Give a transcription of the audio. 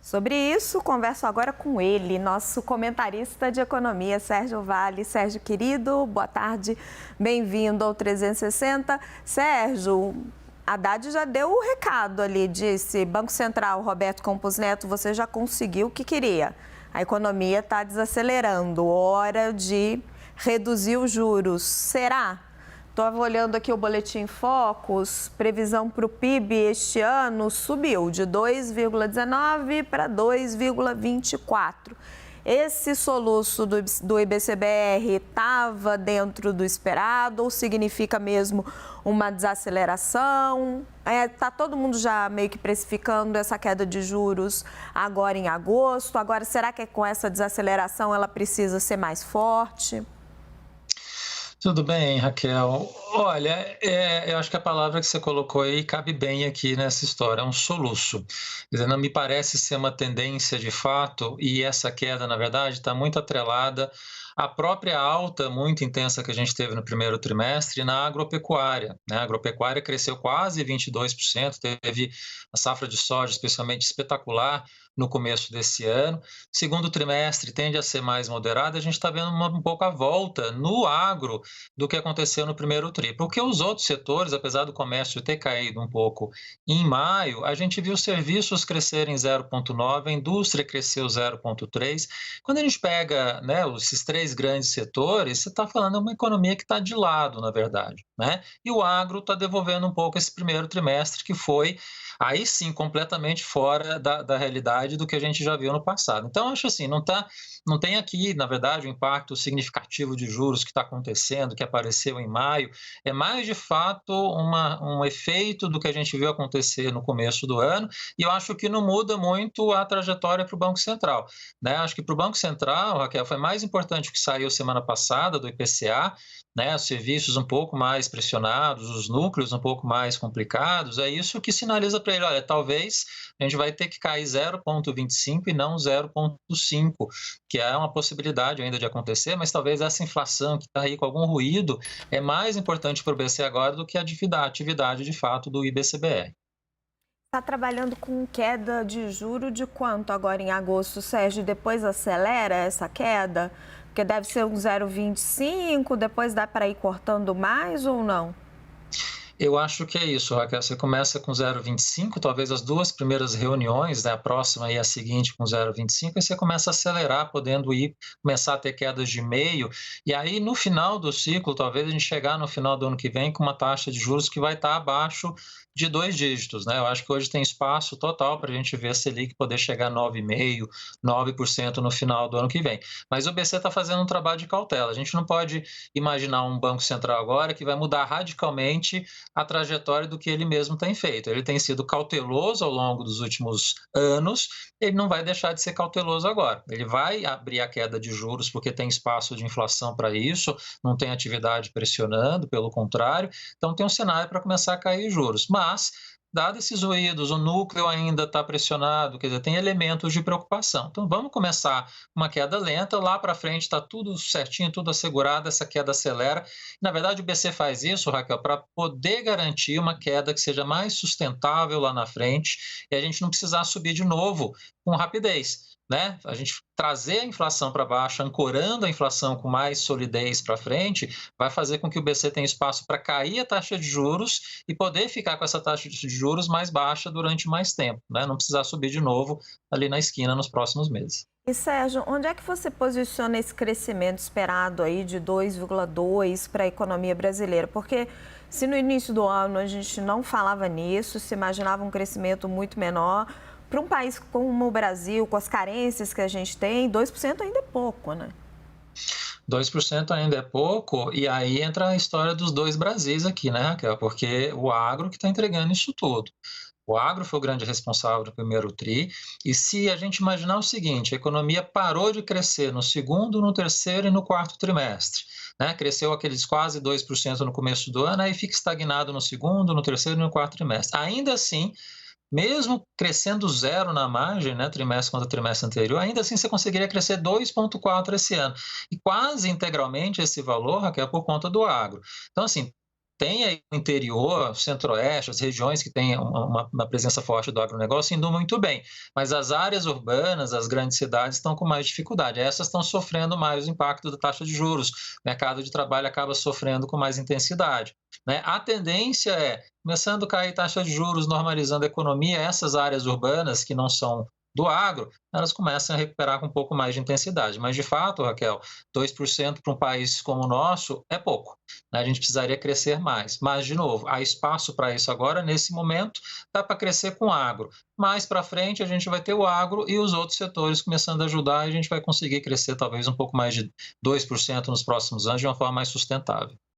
Sobre isso, converso agora com ele, nosso comentarista de economia, Sérgio Vale. Sérgio, querido, boa tarde, bem-vindo ao 360. Sérgio, Haddad já deu o recado ali, disse: Banco Central, Roberto Campos Neto, você já conseguiu o que queria. A economia está desacelerando, hora de reduzir os juros. Será? Estava olhando aqui o Boletim Focus, previsão para o PIB este ano subiu de 2,19 para 2,24. Esse soluço do IBCBR estava dentro do esperado ou significa mesmo uma desaceleração? Está todo mundo já meio que precificando essa queda de juros agora em agosto. Agora, será que com essa desaceleração ela precisa ser mais forte? Tudo bem, Raquel. Olha, eu acho que a palavra que você colocou aí cabe bem aqui nessa história, é um soluço. Quer dizer, não me parece ser uma tendência de fato, e essa queda, na verdade, está muito atrelada à própria alta muito intensa que a gente teve no primeiro trimestre na agropecuária, né? A agropecuária cresceu quase 22%, teve a safra de soja especialmente espetacular no começo desse ano. Segundo trimestre tende a ser mais moderado, a gente está vendo um pouco a volta no agro do que aconteceu no primeiro tri. Porque os outros setores, apesar do comércio ter caído um pouco em maio, a gente viu serviços crescerem 0,9, a indústria cresceu 0,3. Quando a gente pega, né, esses três grandes setores, você está falando de uma economia que está de lado, na verdade, né? E o agro está devolvendo um pouco esse primeiro trimestre, que foi, aí sim, completamente fora da realidade do que a gente já viu no passado. Então, acho assim, não tem aqui, na verdade, um impacto significativo de juros que está acontecendo, que apareceu em maio. É mais, de fato, um efeito do que a gente viu acontecer no começo do ano, e eu acho que não muda muito a trajetória para o Banco Central, né? Acho que para o Banco Central, Raquel, foi mais importante o que saiu semana passada do IPCA, né, os serviços um pouco mais pressionados, os núcleos um pouco mais complicados, é isso que sinaliza para ele: olha, talvez a gente vai ter que cair 0,25 e não 0,5, que é uma possibilidade ainda de acontecer, mas talvez essa inflação que está aí com algum ruído é mais importante para o BC agora do que a atividade de fato do IBCBR. Está trabalhando com queda de juro de quanto agora em agosto, Sérgio? Depois acelera essa queda? Porque deve ser um 0,25, depois dá para ir cortando mais ou não? Eu acho que é isso, Raquel. Você começa com 0,25, talvez as duas primeiras reuniões, né, a próxima e a seguinte com 0,25, e você começa a acelerar, podendo começar a ter quedas de meio, e aí no final do ciclo, talvez a gente chegar no final do ano que vem com uma taxa de juros que vai estar abaixo de 2 dígitos, né? Eu acho que hoje tem espaço total para a gente ver a Selic poder chegar a 9,5%, 9% no final do ano que vem. Mas o BC está fazendo um trabalho de cautela. A gente não pode imaginar um Banco Central agora que vai mudar radicalmente a trajetória do que ele mesmo tem feito. Ele tem sido cauteloso ao longo dos últimos anos, ele não vai deixar de ser cauteloso agora. Ele vai abrir a queda de juros porque tem espaço de inflação para isso, não tem atividade pressionando, pelo contrário, então tem um cenário para começar a cair juros. Mas, dado esses ruídos, o núcleo ainda está pressionado, quer dizer, tem elementos de preocupação. Então, vamos começar uma queda lenta, lá para frente está tudo certinho, tudo assegurado, essa queda acelera. Na verdade, o BC faz isso, Raquel, para poder garantir uma queda que seja mais sustentável lá na frente e a gente não precisar subir de novo com rapidez, né? A gente trazer a inflação para baixo, ancorando a inflação com mais solidez para frente, vai fazer com que o BC tenha espaço para cair a taxa de juros e poder ficar com essa taxa de juros mais baixa durante mais tempo, né? Não precisar subir de novo ali na esquina nos próximos meses. E Sérgio, onde é que você posiciona esse crescimento esperado aí de 2,2 para a economia brasileira? Porque se no início do ano a gente não falava nisso, se imaginava um crescimento muito menor, para um país como o Brasil, com as carências que a gente tem, 2% ainda é pouco, né? 2% ainda é pouco, e aí entra a história dos dois Brasis aqui, né, Raquel? Porque o agro que está entregando isso tudo. O agro foi o grande responsável do primeiro tri, e se a gente imaginar o seguinte: a economia parou de crescer no segundo, no terceiro e no quarto trimestre, né? Cresceu aqueles quase 2% no começo do ano, aí fica estagnado no segundo, no terceiro e no quarto trimestre. Ainda assim, mesmo crescendo zero na margem, né, trimestre contra trimestre anterior, ainda assim você conseguiria crescer 2,4 esse ano. E quase integralmente esse valor, Raquel, é por conta do agro. Então, assim, Tem aí o interior, centro-oeste, as regiões que têm uma presença forte do agronegócio indo muito bem, mas as áreas urbanas, as grandes cidades estão com mais dificuldade. Essas estão sofrendo mais o impacto da taxa de juros. O mercado de trabalho acaba sofrendo com mais intensidade, né? A tendência é, começando a cair taxa de juros, normalizando a economia, essas áreas urbanas que não são do agro, elas começam a recuperar com um pouco mais de intensidade. Mas, de fato, Raquel, 2% para um país como o nosso é pouco, né? A gente precisaria crescer mais. Mas, de novo, há espaço para isso agora, nesse momento, dá para crescer com agro. Mais para frente, a gente vai ter o agro e os outros setores começando a ajudar e a gente vai conseguir crescer talvez um pouco mais de 2% nos próximos anos de uma forma mais sustentável.